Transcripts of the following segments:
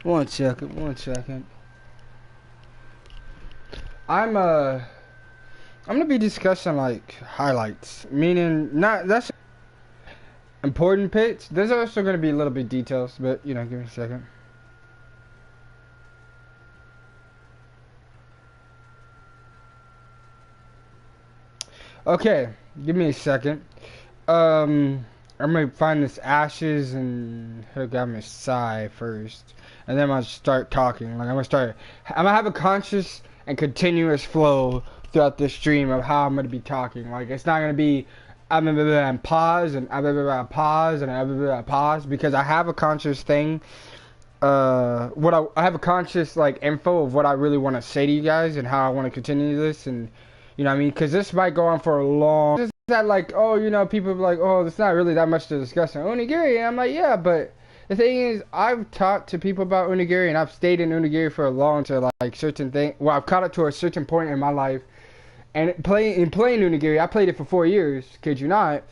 One second. I'm gonna be discussing like highlights, meaning not that's important picks. There's also gonna be a little bit details, but you know, give me a second. Okay, give me a second. I'm gonna find this ashes and hook up my sigh first, and then I'm gonna start talking. Like I'm gonna have a conscious and continuous flow throughout this stream of how I'm gonna be talking. Like it's not gonna be and pause and pause and pause because I have a conscious thing. I have a conscious like info of what I really want to say to you guys and how I want to continue this and you know what I mean? Because this might go on for a long. Is that like, oh, you know, people are like, oh, there's not really that much to discuss on onigiri. And I'm like, yeah, but the thing is, I've talked to people about onigiri and I've stayed in onigiri for a long to like certain thing. Well, I've caught it to a certain point in my life. And playing onigiri, I played it for 4 years. Kid you not?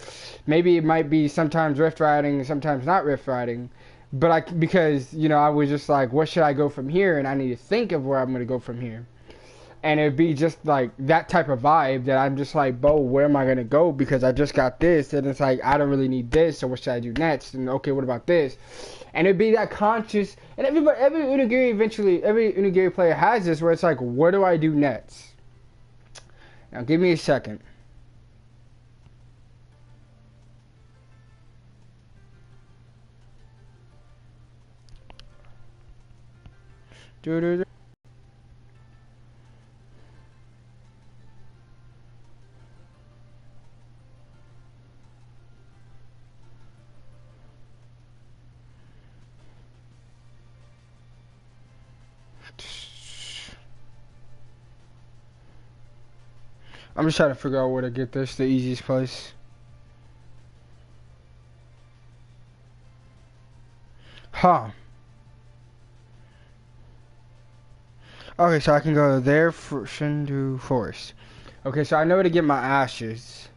Maybe it might be sometimes rift riding, sometimes not rift riding. But because you know, I was just like, what should I go from here? And I need to think of where I'm gonna go from here and it'd be just like that type of vibe that I'm just like, Bo, where am I gonna go? Because I just got this, and it's like I don't really need this, so what should I do next? And okay, what about this? And it'd be that conscious, and every unigiri player has this, where it's like, what do I do next? Now, give me a second. I'm just trying to figure out where to get this, the easiest place. Huh. Okay, so I can go there for Shindu Forest. Okay, so I know where to get my ashes.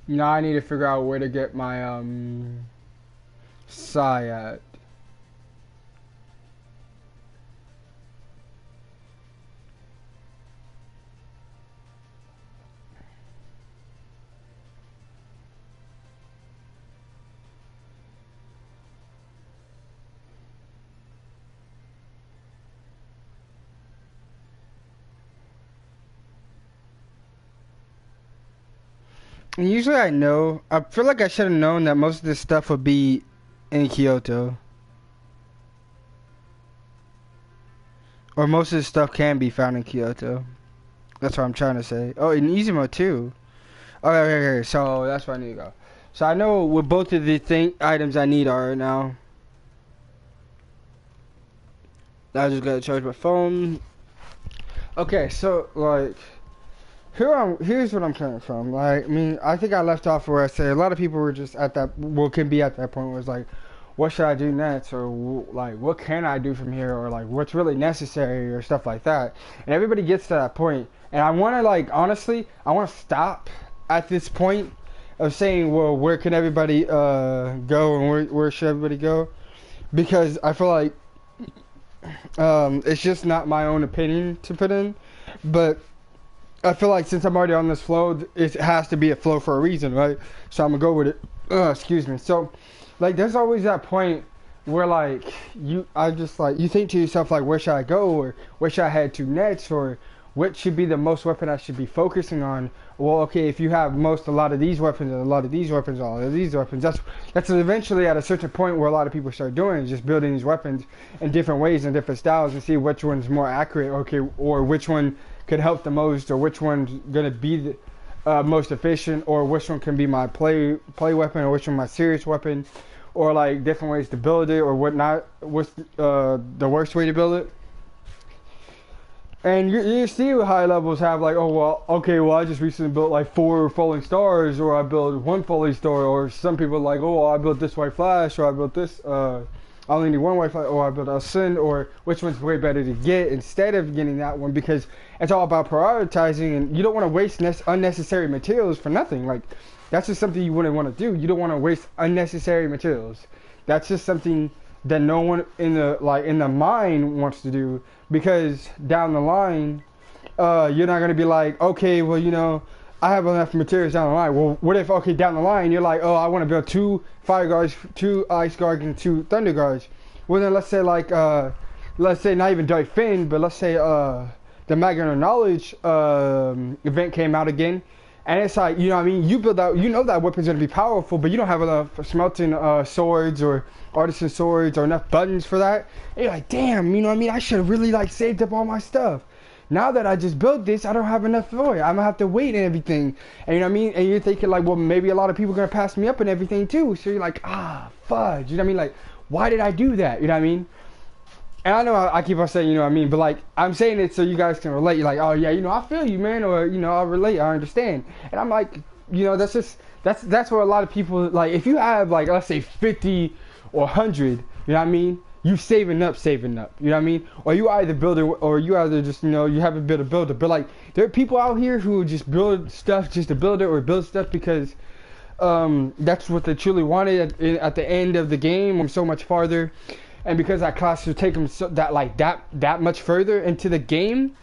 Now I need to figure out where to get my Sai at. And usually I know. I feel like I should have known that most of this stuff would be in Kyoto. Or most of this stuff can be found in Kyoto. That's what I'm trying to say. Oh, in Izumo too. Okay. So that's where I need to go. So I know what both of the items I need are now. I just gotta charge my phone. Okay, so like here's what I'm coming from. Like, I mean, I think I left off where I say a lot of people were just at that, well, can be at that point where it's like, what should I do next, or like, what can I do from here, or like, what's really necessary, or stuff like that. And everybody gets to that point, and I want to like, honestly, I want to stop at this point of saying, well, where can everybody go, and where should everybody go, because I feel like it's just not my own opinion to put in, but I feel like since I'm already on this flow, it has to be a flow for a reason, right? So I'm gonna go with it. Excuse me. So, like, there's always that point where, like, you think to yourself, like, where should I go, or where should I head to next, or what should be the most weapon I should be focusing on? Well, okay, if you have a lot of these weapons, and a lot of these weapons, all of these weapons, that's eventually at a certain point where a lot of people start doing is just building these weapons in different ways and different styles and see which one's more accurate, okay, or which one could help the most, or which one's gonna be the most efficient, or which one can be my play weapon, or which one my serious weapon, or like different ways to build it, or what's the worst way to build it. And you see high levels have like, oh well, okay, well I just recently built like 4 falling stars, or I built 1 falling star, or some people like, oh well, I built this white flash, or I built this I only need 1 white flash, or I built a sin, or which one's way better to get instead of getting that one, because it's all about prioritizing, and you don't want to waste unnecessary materials for nothing. Like, that's just something you wouldn't want to do. You don't want to waste unnecessary materials. That's just something that no one in the mind wants to do, because down the line, you're not gonna be like, okay, well, I have enough materials down the line. Well, what if, okay, down the line you're like, oh, I want to build 2 fire guards, 2 ice guards, and 2 thunder guards. Well, then let's say not even Dark Finn, but let's say the Magnet of Knowledge event came out again, and it's like, what I mean, you build out, that weapon's gonna be powerful, but you don't have enough smelting swords or artisan swords or enough buttons for that. And you're like, damn, what I mean, I should have really like saved up all my stuff. Now that I just built this, I don't have enough for it. I'm gonna have to wait and everything. And I mean, and you're thinking like, well, maybe a lot of people are gonna pass me up and everything too. So you're like, fudge. You know what I mean? Like, why did I do that? You know what I mean? And I know I keep on saying, what I mean, but like, I'm saying it so you guys can relate. You're like, oh yeah, I feel you, man, or I relate, I understand. And I'm like, that's where a lot of people, like, if you have like, let's say 50 or 100, you know what I mean? You saving up, you know what I mean? Or you either build it, or you either just, you haven't been a builder. But like, there are people out here who just build stuff just to build it, or build stuff because that's what they truly wanted at the end of the game, or so much farther. And because that class will take them that much further into the game,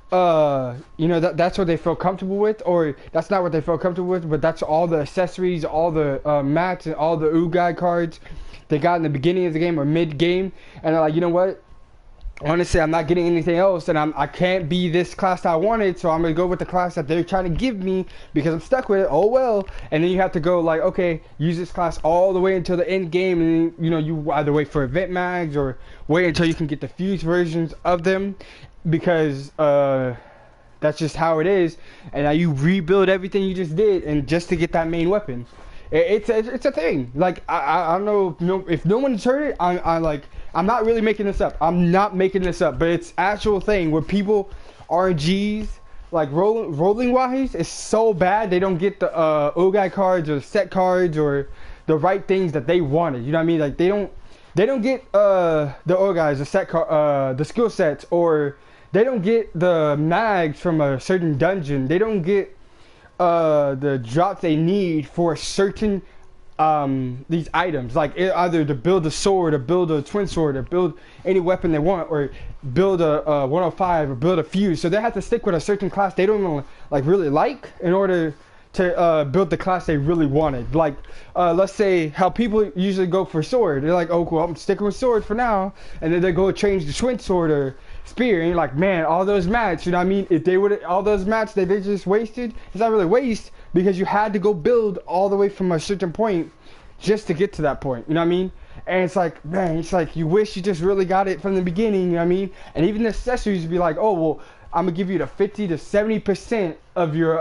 that's what they feel comfortable with, or that's not what they feel comfortable with, but that's all the accessories, all the mats, and all the Ugai cards they got in the beginning of the game or mid-game, and they're like, you know what? Honestly, I'm not getting anything else, and I can't be this class that I wanted, so I'm gonna go with the class that they're trying to give me because I'm stuck with it. Oh well. And then you have to go like, okay, use this class all the way until the end game, and you either wait for event mags or wait until you can get the fused versions of them, because that's just how it is. And now you rebuild everything you just did, and just to get that main weapon. It's a thing. Like, I don't know if no one's heard it. I'm not really making this up. I'm not making this up, but it's actual thing where people RNGs, like rolling wise, is so bad they don't get the Ugai cards or set cards or the right things that they wanted. You know what I mean? Like, they don't get the Ugais, the set the skill sets, or they don't get the mags from a certain dungeon. They don't get the drops they need for certain these items, like either to build a sword, or build a twin sword, or build any weapon they want, or build a 105, or build a fuse. So they have to stick with a certain class they don't even really like in order to build the class they really wanted. Like, let's say how people usually go for sword. They're like, oh cool, I'm sticking with sword for now, and then they go change the twin sword or spear, and you're like, man, all those mats, you know what I mean? If they would, all those mats that they just wasted, it's not really waste, because you had to go build all the way from a certain point just to get to that point, you know what I mean? And it's like, man, it's like you wish you just really got it from the beginning, you know what I mean? And even the accessories would be like, oh well, I'm gonna give you the 50 to 70% of your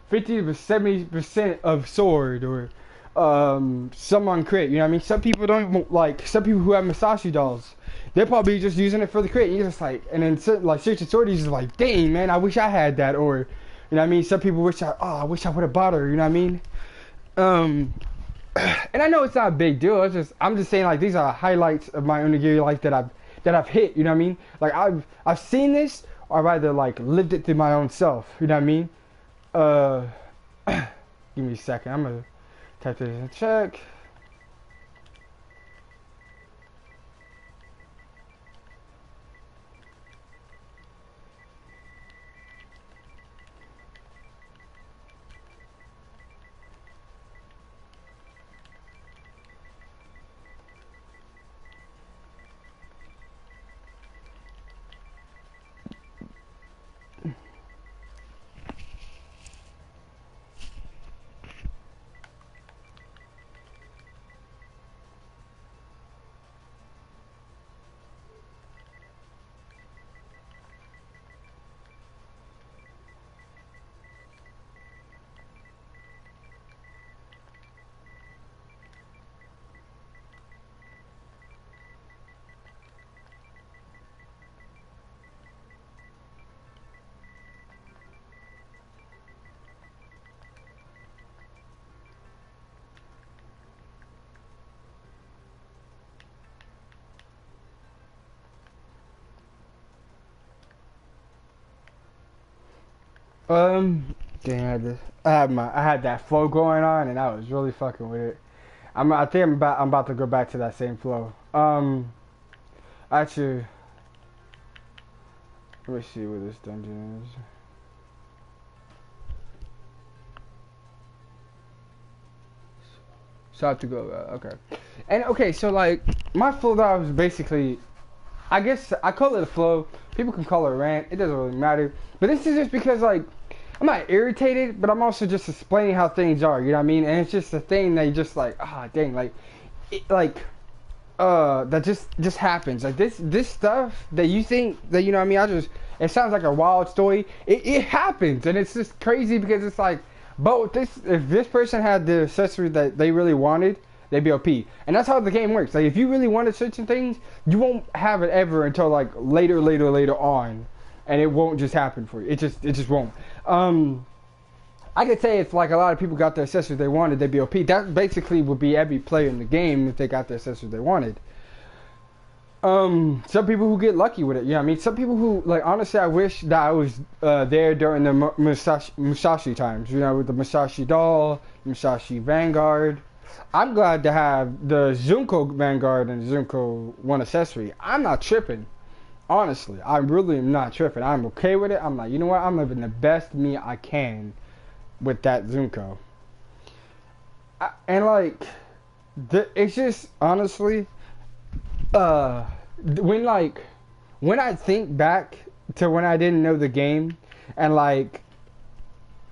50 to 70% of sword, or some on crit, you know what I mean? Some people don't even, like, some people who have Masashi dolls, they're probably just using it for the crit. You're just like, and then like certain swordies is like, dang man, I wish I had that, or you know what I mean? Some people wish I wish I would have bought her, you know what I mean? And I know it's not a big deal. I'm just saying, like, these are highlights of my onigiri life that I've hit, you know what I mean? Like, I've seen this, or I've either like lived it through my own self, you know what I mean? Give me a second. I'm gonna type this in check. Dang, I had that flow going on, and I was really fucking with it. I think I'm about to go back to that same flow. Actually, let me see where this dungeon is. So I have to go. Okay, and okay, so like my flow that was basically, I guess I call it a flow. People can call it a rant. It doesn't really matter. But this is just because like I'm not irritated, but I'm also just explaining how things are. You know what I mean? And it's just a thing that you just like, dang, like, that just happens. Like this stuff that you think that, you know what I mean? It sounds like a wild story. It happens, and it's just crazy because it's like, but if this person had the accessory that they really wanted, they'd be OP. And that's how the game works. Like if you really wanted certain things, you won't have it ever until like later on, and it won't just happen for you. It just won't. I could say if like a lot of people got the accessories they wanted, they'd be OP. That basically would be every player in the game if they got the accessories they wanted. Some people who get lucky with it, you know what I mean? Some people who, like, honestly, I wish that I was there during the Musashi times, you know, with the Musashi doll, Musashi Vanguard. I'm glad to have the Zunko Vanguard and Zunko one accessory. I'm not tripping. Honestly, I really am not tripping. I'm okay with it. I'm like, you know what? I'm living the best me I can with that Zunko. And, like, it's just, honestly... when I think back to when I didn't know the game and like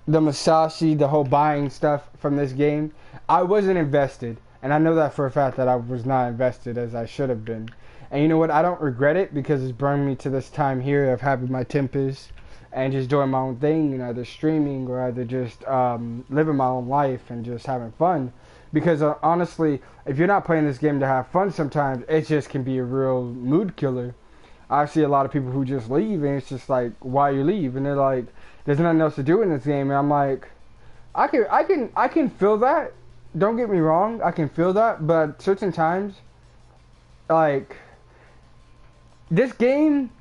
the Musashi, the whole buying stuff from this game, I wasn't invested, and I know that for a fact that I was not invested as I should have been. And you know what? I don't regret it because it's brought me to this time here of having my Tempest and just doing my own thing and either streaming or either just living my own life and just having fun. Because honestly, if you're not playing this game to have fun sometimes, it just can be a real mood killer. I see a lot of people who just leave and it's just like, why you leave? And they're like, there's nothing else to do in this game. And I'm like, I can feel that. Don't get me wrong, I can feel that. But certain times, like, this game,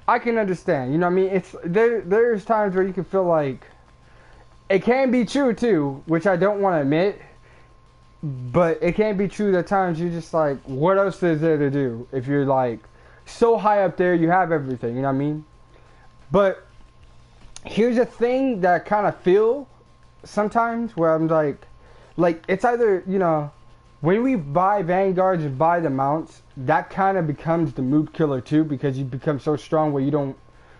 I can understand. You know what I mean? There's times where you can feel like, it can be true too, which I don't want to admit. But it can't be true that times you're just like, what else is there to do? If you're like so high up there, you have everything, you know what I mean? But here's a thing that I kind of feel sometimes where I'm like it's either, you know, when we buy Vanguards and buy the mounts, that kind of becomes the mood killer too, because you become so strong where you don't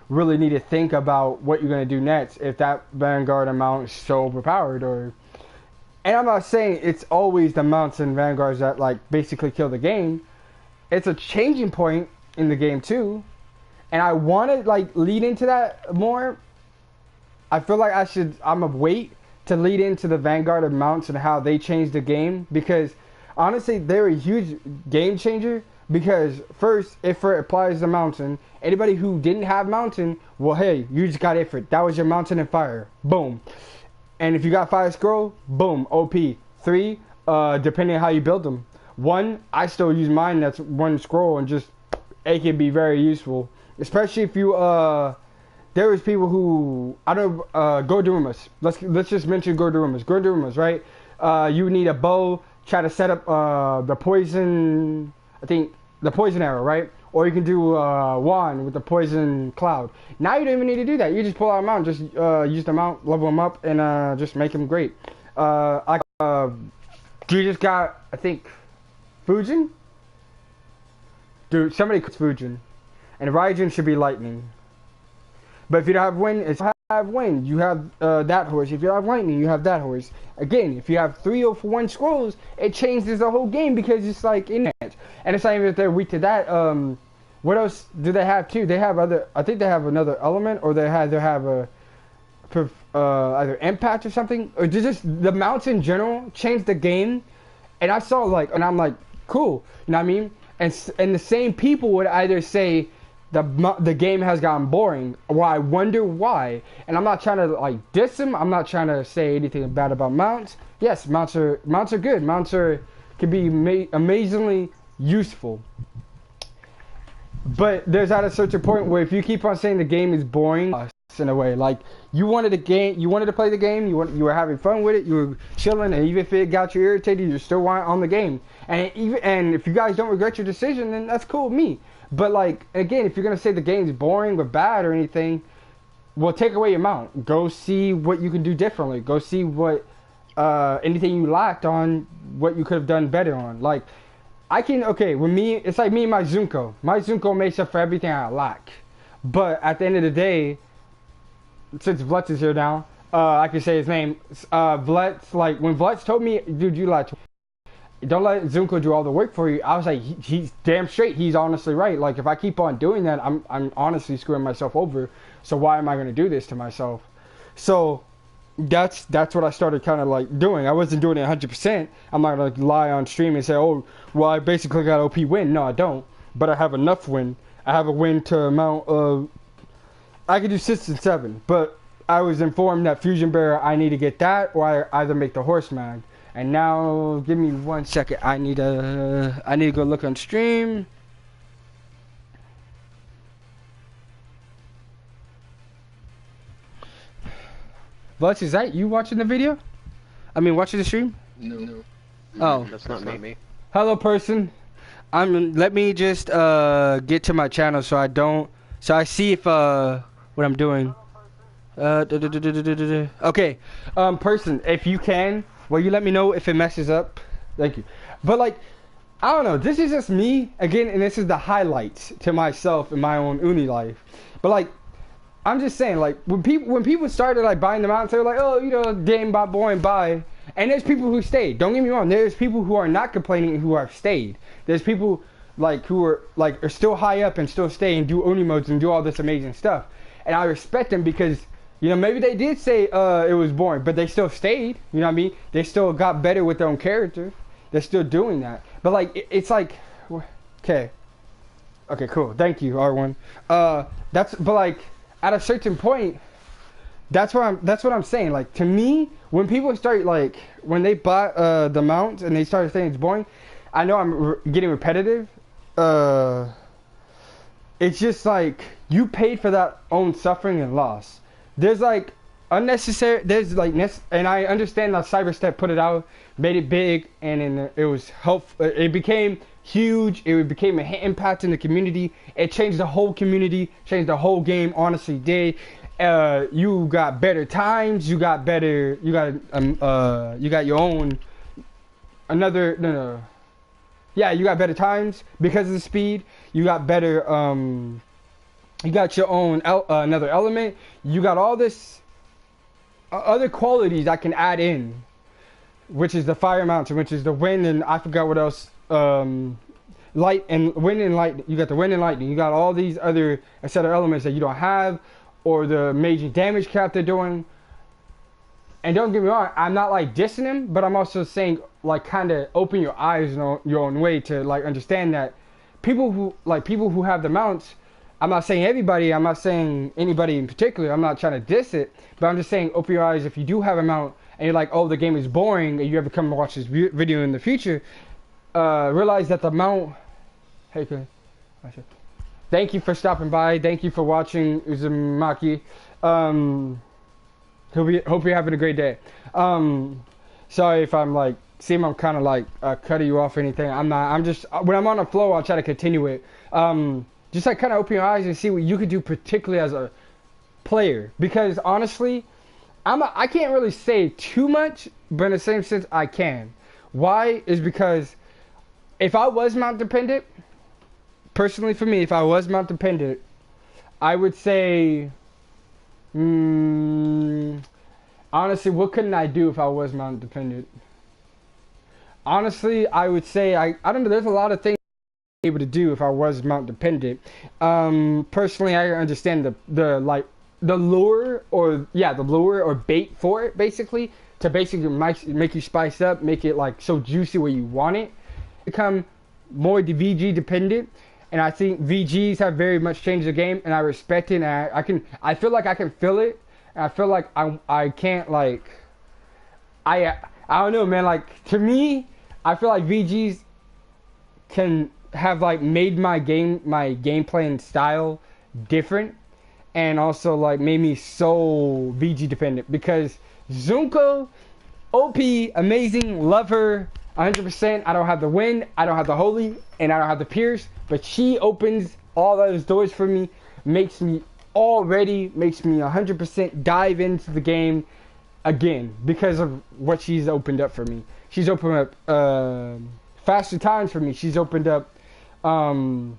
really need to think about what you're going to do next if that Vanguard amount is so overpowered. And I'm not saying it's always the mounts and Vanguards that like basically kill the game. It's a changing point in the game too. And I want to like lead into that more. I feel like I'm gonna wait to lead into the Vanguard of mounts and how they change the game. Because honestly, they're a huge game changer. Because first, if it applies to mountain, anybody who didn't have mountain, well, hey, you just got Ifrit. That was your mountain and fire. Boom. And if you got 5 scroll, boom, OP. 3, depending on how you build them. 1, I still use mine. That's 1 scroll, and just it can be very useful, especially if you there is people who I don't Gordurumas. Let's just mention Gordurumas. Gordurumas, right? You need a bow. Try to set up the poison. I think the poison arrow, right? Or you can do wand with the poison cloud. Now you don't even need to do that. You just pull out a mount, just use the mount, level them up, and just make them great. You just got, I think, Fujin? Dude, somebody calls Fujin. And Raijin should be lightning. But if you don't have wind, it's have wind. You have that horse. If you have lightning, you have that horse. Again, if you have 3 or 1 scrolls, it changes the whole game because it's like in it. And it's not even that they're weak to that. What else do they have too? They have other. I think they have another element, or they have a either impact or something, or just the mounts in general change the game. And I saw and I'm like, cool, you know what I mean? And the same people would either say the game has gotten boring, or I wonder why. And I'm not trying to like diss them. I'm not trying to say anything bad about mounts. Yes, mounts are good. Mounts can be amazingly useful. But there's at a certain point where if you keep on saying the game is boring, in a way. Like, you wanted a game, you wanted to play the game, you were having fun with it, you were chilling, and even if it got you irritated, you still want on the game. And if you guys don't regret your decision, then that's cool with me. But like, again, if you're gonna say the game's boring or bad or anything, well, take away your mount. Go see what you can do differently. Go see what anything you lacked on, what you could have done better on. Like, with me, it's like me and my Zunko. My Zunko makes up for everything I lack. But at the end of the day, since Vletz is here now, I can say his name. Vletz, like, when Vletz told me, dude, you like, don't let Zunko do all the work for you, I was like, he's damn straight. He's honestly right. Like, if I keep on doing that, I'm honestly screwing myself over. So why am I going to do this to myself? So that's what I started kind of like doing. I wasn't doing it 100%. I'm not going to lie on stream and say, oh, well, I basically got OP win. No, I don't. But I have enough win. I have a win to amount of, I could do 6 and 7. But I was informed that Fusion Bear, I need to get that, or I either make the horse mag. And now, give me 1 second. I need to go look on stream. Butch, is that you watching the video? I mean, watching the stream? No. Oh, That's not me. Hello, person. Let me just get to my channel so I see if what I'm doing. Okay, person, if you can, will you let me know if it messes up? Thank you. But like, I don't know, this is just me again, and this is the highlights to myself in my own ONI life. But like, I'm just saying, like, when people started like buying them out, they were like, oh, you know, game bot boring, bye. And there's people who stayed. Don't get me wrong. There's people who are not complaining who have stayed. There's people like who are still high up and still stay and do ONI modes and do all this amazing stuff. And I respect them because, you know, maybe they did say it was boring, but they still stayed. You know what I mean? They still got better with their own character. They're still doing that. But like, it's like, okay, cool. Thank you, R1. But like, at a certain point, that's what I'm saying. Like, to me, when people start like, when they bought the mount and they started saying it's boring, I know I'm getting repetitive. It's just like, you paid for that own suffering and loss. There's like unnecessary. There's like and I understand that Cyberstep put it out, made it big, and it was helpful. It became huge. It became an impact in the community. It changed the whole community, changed the whole game. Honestly, did. You got better times. You got better. You got your own. Yeah, you got better times because of the speed. You got better. You got your own another element. You got all this other qualities I can add in, which is the fire mountain, which is the wind, and I forgot what else. Light and wind and light. You got the wind and lightning. You got all these other set of elements that you don't have, or the major damage cap they're doing. And don't get me wrong, I'm not like dissing him, but I'm also saying like kind of open your eyes in your own way to like understand that people who have the mounts. I'm not saying everybody. I'm not saying anybody in particular. I'm not trying to diss it, but I'm just saying open your eyes if you do have a mount and you're like, oh, the game is boring, and you ever come and watch this video in the future. Realize that the mount. Hey, thank you for stopping by. Thank you for watching, Uzumaki. Hope you're having a great day. Sorry if I'm like, I'm kind of like cutting you off or anything. I'm not. I'm just, when I'm on a flow, I'll try to continue it. Just like kind of open your eyes and see what you could do, particularly as a player. Because honestly, I can't really say too much, but in the same sense, I can. Why? Is because if I was mount dependent, personally for me, if I was mount dependent, I would say, honestly, what couldn't I do if I was mount dependent? Honestly, I would say, I don't know, there's a lot of things I would be able to do if I was mount dependent. Personally, I understand the lure or bait for it, basically, to basically make you spice up, make it like so juicy where you want it. Become more VG dependent, and I think VGs have very much changed the game, and I respect it, and I feel like I can feel it, and I feel like I can't like, I don't know, man, like, to me, I feel like VGs can have like made my gameplay and style different, and also like made me so VG dependent because Zunko, OP, amazing, love her 100%. I don't have the win, I don't have the holy, and I don't have the pierce, but she opens all those doors for me, makes me 100% dive into the game again because of what she's opened up for me. She's opened up faster times for me. She's opened up Ifrit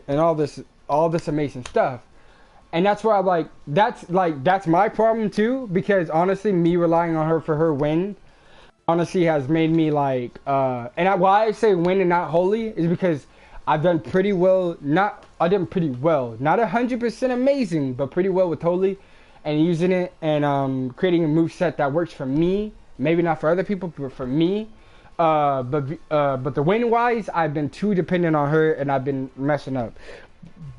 and all this amazing stuff. And that's where I'm like that's my problem too, because honestly me relying on her for her win honestly has made me like why I say win and not holy is because I've done pretty well, not 100% amazing, but pretty well with holy and using it and creating a move set that works for me, maybe not for other people, but for me. But the win wise, I've been too dependent on her and I've been messing up.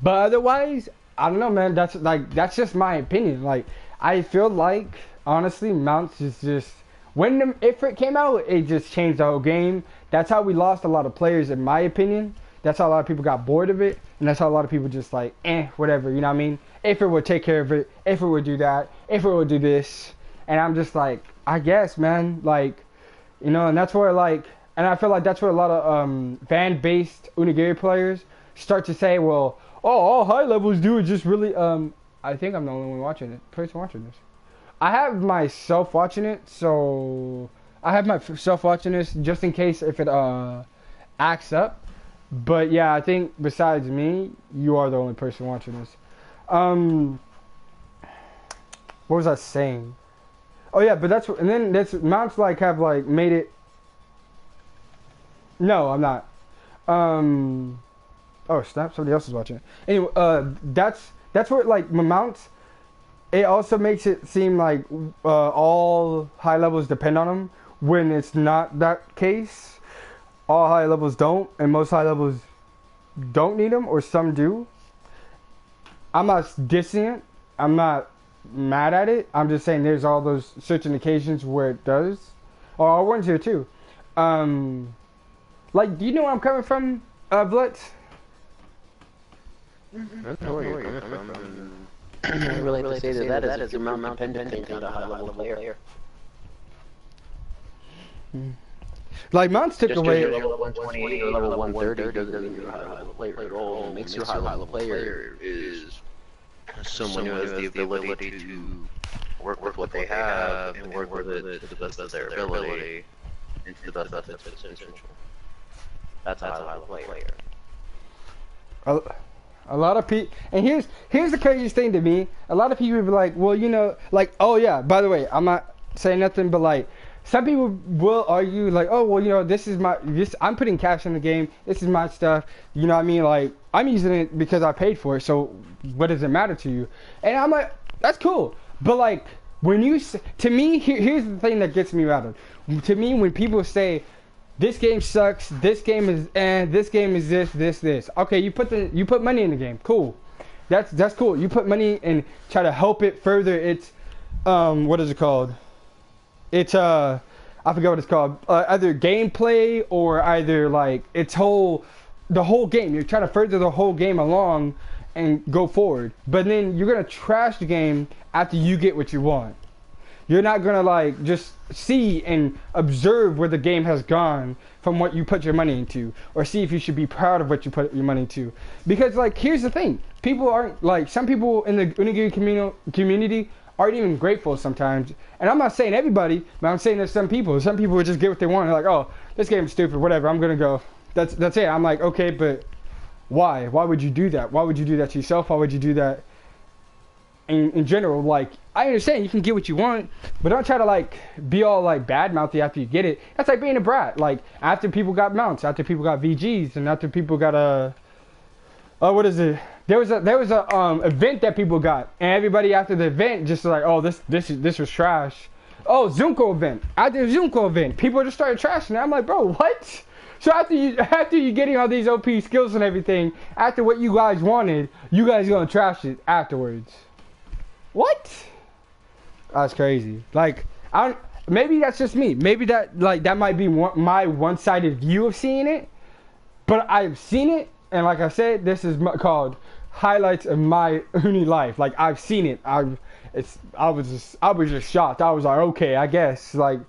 But otherwise, I don't know, man. That's just my opinion. Like, I feel like honestly, Mounts is just when the Ifrit came out, it just changed the whole game. That's how we lost a lot of players, in my opinion. That's how a lot of people got bored of it, and that's how a lot of people just like, whatever. You know what I mean? Ifrit would take care of it. Ifrit would do that. Ifrit would do this, and I'm just like, I guess, man. Like, you know, and that's where like, and I feel like that's where a lot of fan-based Onigiri players start to say, well, all high levels do is just really I think I'm the only one watching it. Person watching this. I have myself watching it, so I have myself watching this just in case if it acts up. But yeah, I think besides me, you are the only person watching this. What was I saying? Oh yeah, but that's and then that's Mounts like have like made it. No, I'm not. Oh snap! Somebody else is watching it. Anyway, that's where like Mounts. It also makes it seem like all high levels depend on them when it's not that case. All high levels don't, and most high levels don't need them, or some do. I'm not dissing it. I'm not mad at it. I'm just saying there's all those certain occasions where it does. Oh, our one's here too. Like, do you know where I'm coming from, Blitz? That's where you're coming from. I really like to say that is a mount dependent thing, not a high level player. Like Mounts took away. Just level 120 or level 130 doesn't mean you're a high level player at all. What makes you a high level player is someone who has the ability to work with what they have and work with it to the best of their ability and to the best of their potential. That's a high level player. A lot of people, and here's the craziest thing to me. A lot of people be like, well, you know, like, oh yeah, by the way, I'm not saying nothing, but like, some people will argue like, oh, well, you know, I'm putting cash in the game. This is my stuff. You know what I mean? Like, I'm using it because I paid for it. So what does it matter to you? And I'm like, that's cool. But like, when you, to me, here's the thing that gets me rattled. To me, when people say, this game sucks, this game is this game is this. Okay, you put money in the game. Cool. That's cool. You put money and try to help it further its what is it called? It's I forgot what it's called. Either gameplay or either like the whole game. You're trying to further the whole game along and go forward. But then you're gonna trash the game after you get what you want. You're not gonna like just see and observe where the game has gone from what you put your money into, or see if you should be proud of what you put your money into. Because like, here's the thing: people aren't like, some people in the Onigiri community aren't even grateful sometimes. And I'm not saying everybody, but I'm saying there's some people. Some people would just get what they want. They're like, oh, this game's stupid, whatever. I'm gonna go. That's it. I'm like, okay, but why? Why would you do that? Why would you do that to yourself? Why would you do that? In general, like, I understand you can get what you want, but don't try to like be all like bad mouthy after you get it. That's like being a brat. Like, after people got mounts, after people got VGs, and after people got what is it? There was a event that people got, and everybody after the event just like, oh, this was trash. Oh, Zunko event. After the Zunko event, people just started trashing it. I'm like, bro, what? So after you getting all these OP skills and everything, after what you guys wanted, you guys gonna trash it afterwards. What? That's crazy. Like, maybe that's just me. Maybe that might be my one-sided view of seeing it. But I've seen it, and like I said, this is called highlights of my ONI life. Like I've seen it. I was just shocked. I was like, okay, I guess. Like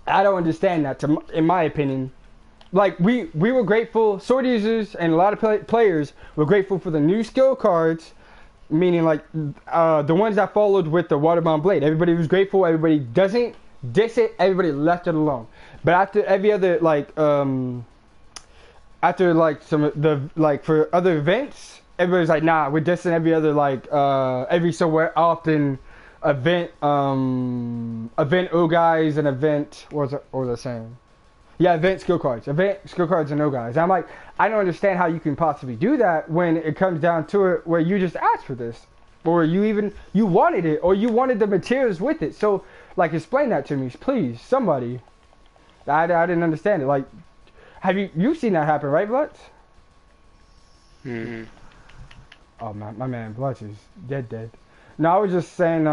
I don't understand that. In my opinion, like we were grateful. Sword users and a lot of players were grateful for the new skill cards. Meaning like the ones that followed with the waterbound blade. Everybody was grateful. Everybody doesn't diss it. Everybody left it alone. But after every other after like some the like for other events, everybody's like, nah, we're dissing every other every so often event guys and event what was I saying? Yeah, event skill cards and guys. I'm like, I don't understand how you can possibly do that when it comes down to it where you just asked for this, or you wanted it, or you wanted the materials with it. So like, explain that to me, please, somebody. I didn't understand it. Like, have you seen that happen, right, Blutz? Hmm. Oh my man, Blutz is dead. No, I was just saying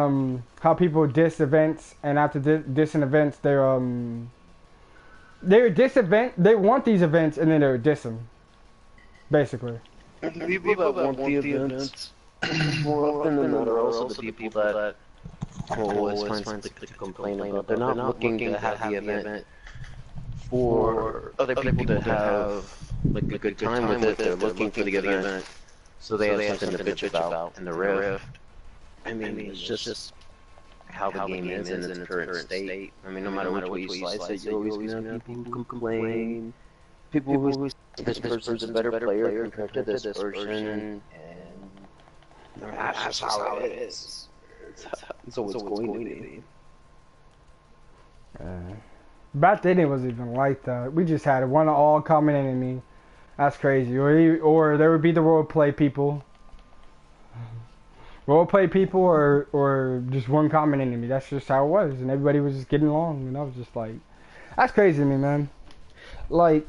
how people diss events, and after dissing events, they're diss event. They want these events, and then they're diss them, basically. The people that want the events more often than not are also the people that will always find something to complain about. They're not looking to have the event for other people to have like a good time with it. They're looking for the event so they have something to bitch about in the rift. I mean, it's just how the game is in its current state. I mean, no matter which way you slice it, you're always gonna have people who complain. People who say this person's a better player compared to this person, and that's just how it is. It's always going to be. Back then it was even like that. We just had one all common enemy. That's crazy. Or there would be the role play people. Or just one common enemy. That's just how it was, and everybody was just getting along. And I was just like, that's crazy to me, man. Like,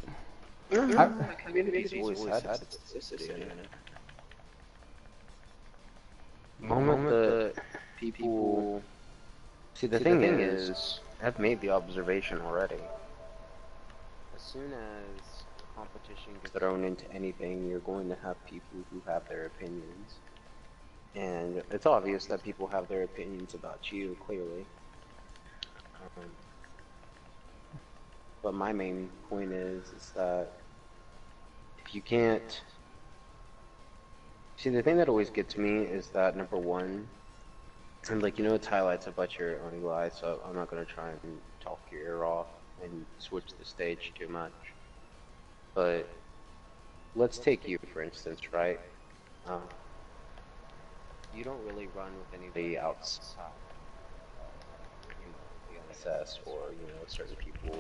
Community's always had toxicity in it. The moment that people see, the thing is, I've made the observation already. As soon as competition gets thrown into anything, you're going to have people who have their opinions. And it's obvious that people have their opinions about you, clearly. But my main point is that if you can't... See, the thing that always gets me is that, number one, and like, it's highlights about your ONI Life, so I'm not going to try and talk your ear off and switch the stage too much. But let's take you, for instance, right? You don't really run with anybody outside, the LSS, or, certain people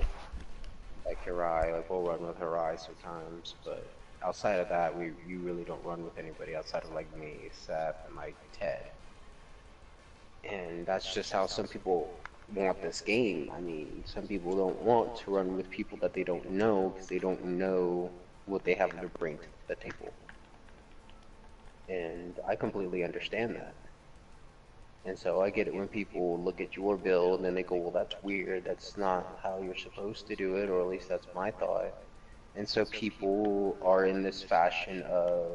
like Hirai. Like, we'll run with Hirai sometimes, but outside of that, you really don't run with anybody outside of, like, me, Seth, and, like, Ted. And that's just how some people want this game. I mean, some people don't want to run with people that they don't know, because they don't know what they have to bring to the table. And I completely understand that. And so I get it when people look at your build and they go, well, that's weird, that's not how you're supposed to do it, or at least that's my thought. And so people are in this fashion of,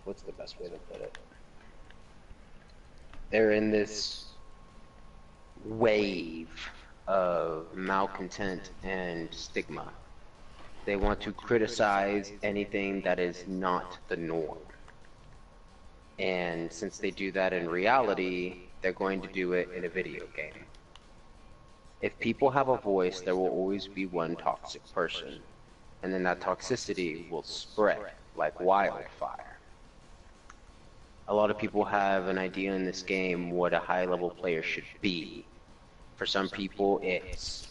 what's the best way to put it? They're in this wave of malcontent and stigma. They want to criticize anything that is not the norm. And since they do that in reality, they're going to do it in a video game. If people have a voice, there will always be one toxic person. And then that toxicity will spread like wildfire. A lot of people have an idea in this game what a high-level player should be. For some people, it's,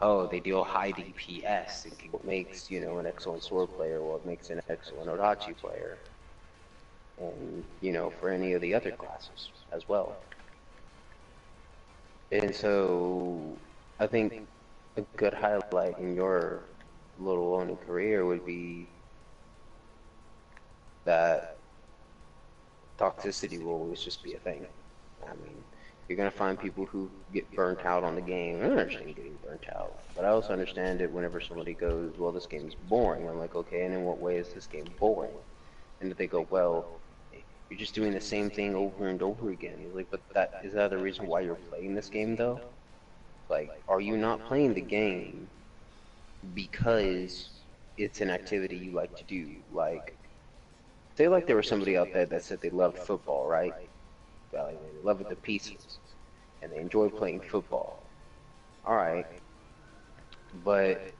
oh, they deal high DPS, and what makes, an excellent sword player, what makes an excellent Odachi player. And, for any of the other classes as well. And so, I think a good highlight in your little ONI career would be that toxicity will always just be a thing. I mean, you're gonna find people who get burnt out on the game. I understand getting burnt out, but but I also understand it whenever somebody goes, well, this game's boring. I'm like, okay, and in what way is this game boring? And if they go, well, you're just doing the same thing over and over again. You're like, but that the reason why you're playing this game though? Like, are you not playing the game because it's an activity you like to do? Like, say like there was somebody out there that said they loved football, right? Well, they love it to pieces, and they enjoy playing football. All right, but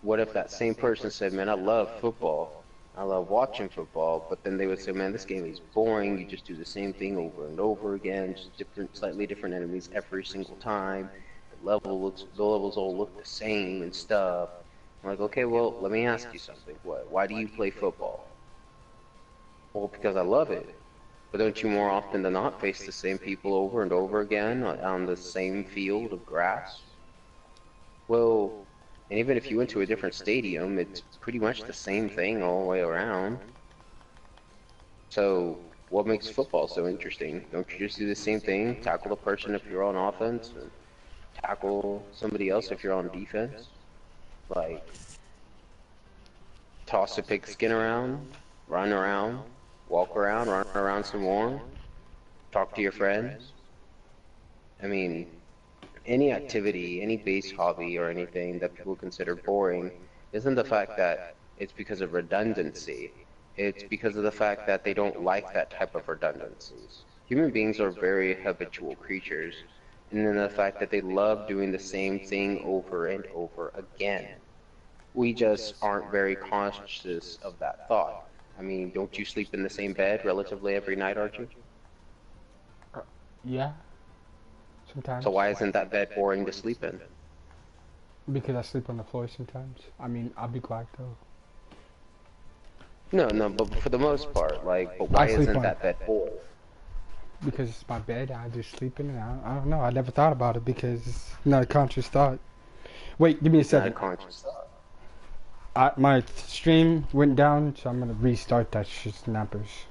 what if that same person said, man, I love football, I love watching football, but then they would say, man, this game is boring, you just do the same thing over and over again, just slightly different enemies every single time, the levels all look the same and stuff. I'm like, okay, well, let me ask you something. Why do you play football? Well, because I love it. But don't you more often than not face the same people over and over again on the same field of grass? Well, and even if you went to a different stadium, it's pretty much the same thing all the way around. So, what makes football so interesting? Don't you just do the same thing? Tackle the person if you're on offense, and tackle somebody else if you're on defense? Like, toss a pigskin around, walk around, run around some more, talk to your friends. I mean, any activity, any base hobby or anything that people consider boring isn't the fact that it's because of redundancy. It's because of the fact that they don't like that type of redundancies. Human beings are very habitual creatures, and then the fact that they love doing the same thing over and over again. We just aren't very conscious of that thought. I mean, don't you sleep in the same bed relatively every night, Archie? Yeah, sometimes. So why isn't that bed boring to sleep in? Because I sleep on the floor sometimes. I mean, I'll be quiet though. No, but for the most part, like, but I why sleep isn't on that bed boring? because it's my bed. I just sleep in it. I don't know. I never thought about it because it's not a conscious thought. Wait, give me a It's not a second. conscious thought. My stream went down, so I'm gonna restart that shit snappers.